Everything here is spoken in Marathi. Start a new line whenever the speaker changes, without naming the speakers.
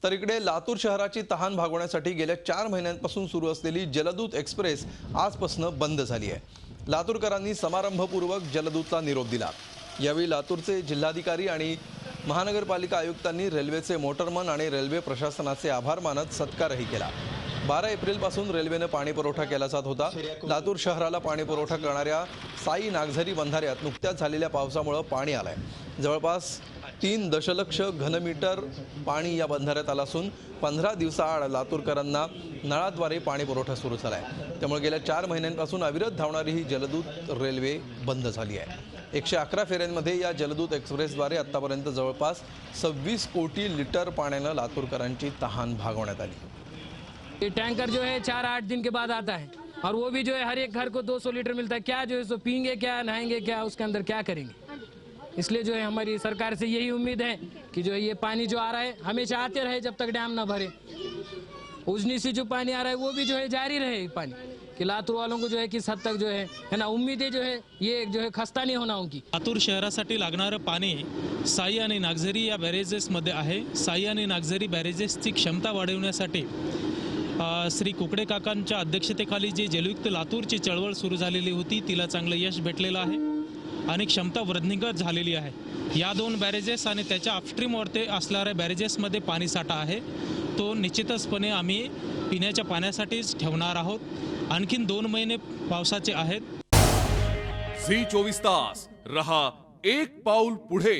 तर इकडे लातूर शहराची तहान भागवण्यासाठी गेल्या 4 महिन्यांपासून सुरू असलेली जलदूत एक्सप्रेस आजपासून बंद झाली आहे। लातूरकरांनी समारंभपूर्वक जलदूतला निरोप दिला। यावेळी लातूरचे जिल्हाधिकारी आणि महानगरपालिका आयुक्तांनी रेल्वेचे मोटरमन आणि रेल्वे प्रशासनाचे आभार मानत सत्कारही केला। 12 एप्रिलपासून रेल्वेने पाणी पुरवठा केला जात होता। लातूर शहराला पाणी पुरवठा करणाऱ्या साई नागझरी बंधाऱ्यात नुकत्याच झालेल्या पावसामुळे पाणी आलंय। जवळपास 3 दशलक्ष घनमीटर पाणी या बंधाऱ्यात आलं असून 15 दिवसाआड लातूरकरांना नळाद्वारे पाणी पुरवठा सुरू झाला आहे। त्यामुळे गेल्या 4 महिन्यांपासून अविरत धावणारी ही जलदूत रेल्वे बंद झाली आहे। 111 फेऱ्यांमध्ये या जलदूत एक्सप्रेसद्वारे आतापर्यंत जवळपास 26 कोटी लिटर पाण्याने लातूरकरांची तहान भागवण्यात आली।
ये टैंकर जो है 4-8 दिन के बाद आता है और वो भी जो है हर एक घर को 200 लीटर मिलता है। क्या जो है सो पियेंगे क्या, नहाएंगे क्या, उसके अंदर क्या करेंगे। इसलिए जो है हमारी सरकार से यही उम्मीद है कि जो है ये पानी जो आ रहा है हमेशा आते रहे जब तक डैम ना भरे। उजनी से जो पानी आ रहा है वो भी जो है जारी रहे पानी, कि लातूर वालों को जो है किस हद तक जो है ना उम्मीदें जो है ये जो है खस्ता नहीं होना उनकी।
लातूर शहरासाठी लागणारं पाणी साई आणि नागझरी या बॅरेजेसमध्ये आहे। साई आणि नागझरी बॅरेजेसची क्षमता वाढवण्यासाठी श्री कुकडे काकांच्या अध्यक्षतेखाली जी जलयुक्त लातूरची चळवळ सुरू झालेली होती तिला चांगलं यश भेटलेलं आहे आणि क्षमता वृद्धिंगत झालेली आहे। या 2 बॅरेजेस आणि त्याच्या अपस्ट्रीमवरती असणाऱ्या बॅरेजेसमध्ये पाणी साठा आहे, तो निश्चितचपणे आम्ही पिण्याच्या पाण्यासाठीच ठेवणार आहोत। आणखीन 2 महिने पावसाचे आहेत।
झी 24 तास रहा एक पाऊल पुढे।